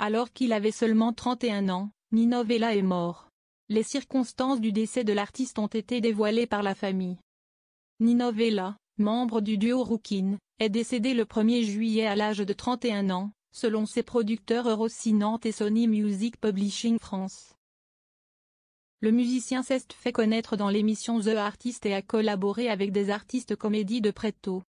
Alors qu'il avait seulement 31 ans, Nino Vella est mort. Les circonstances du décès de l'artiste ont été dévoilées par la famille. Nino Vella, membre du duo Rookin, est décédé le 1er juillet à l'âge de 31 ans, selon ses producteurs Rossi Nantes et Sony Music Publishing France. Le musicien s'est fait connaître dans l'émission The Artist et a collaboré avec des artistes comme Eddie de Pretto.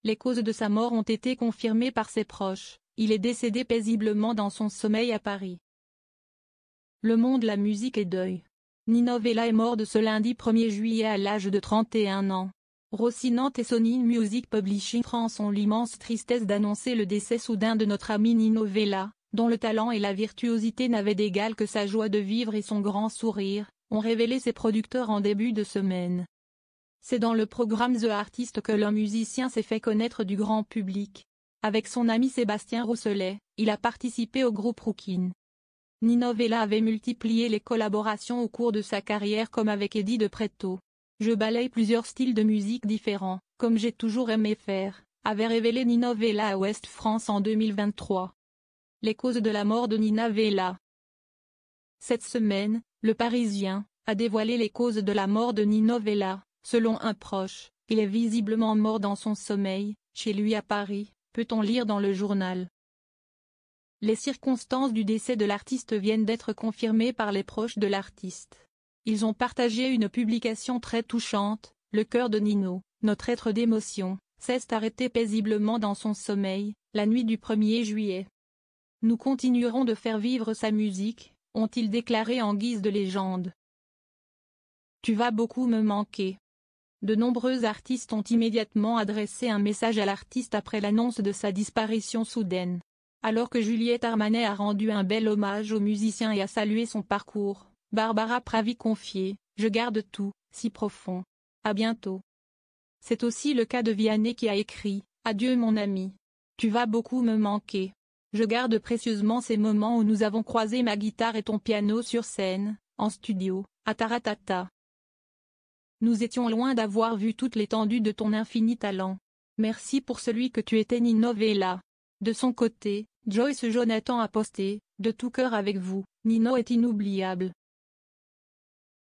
Les causes de sa mort ont été confirmées par ses proches. Il est décédé paisiblement dans son sommeil à Paris. Le monde de la musique est deuil. Nino Vella est mort de ce lundi 1er juillet à l'âge de 31 ans. Rossi Nantes et Sony Music Publishing France ont l'immense tristesse d'annoncer le décès soudain de notre ami Nino Vella, dont le talent et la virtuosité n'avaient d'égal que sa joie de vivre et son grand sourire, ont révélé ses producteurs en début de semaine. C'est dans le programme The Artist que le musicien s'est fait connaître du grand public. Avec son ami Sébastien Rousselet, il a participé au groupe Rookin. Nino Vella avait multiplié les collaborations au cours de sa carrière comme avec Eddie de Pretto. Je balaye plusieurs styles de musique différents, comme j'ai toujours aimé faire, avait révélé Nino Vella à Ouest France en 2023. Les causes de la mort de Nino Vella. Cette semaine, Le Parisien a dévoilé les causes de la mort de Nino Vella. Selon un proche, il est visiblement mort dans son sommeil, chez lui à Paris, peut-on lire dans le journal. Les circonstances du décès de l'artiste viennent d'être confirmées par les proches de l'artiste. Ils ont partagé une publication très touchante. Le cœur de Nino, notre être d'émotion, s'est arrêté paisiblement dans son sommeil, la nuit du 1er juillet. Nous continuerons de faire vivre sa musique, ont-ils déclaré en guise de légende. Tu vas beaucoup me manquer. De nombreux artistes ont immédiatement adressé un message à l'artiste après l'annonce de sa disparition soudaine. Alors que Juliette Armanet a rendu un bel hommage au musicien et a salué son parcours, Barbara Pravi confiait « Je garde tout, si profond. À bientôt ». C'est aussi le cas de Vianney qui a écrit « Adieu mon ami. Tu vas beaucoup me manquer. Je garde précieusement ces moments où nous avons croisé ma guitare et ton piano sur scène, en studio, à Taratata. Nous étions loin d'avoir vu toute l'étendue de ton infini talent. Merci pour celui que tu étais Nino Vella. » De son côté, Joyce Jonathan a posté « De tout cœur avec vous, Nino est inoubliable.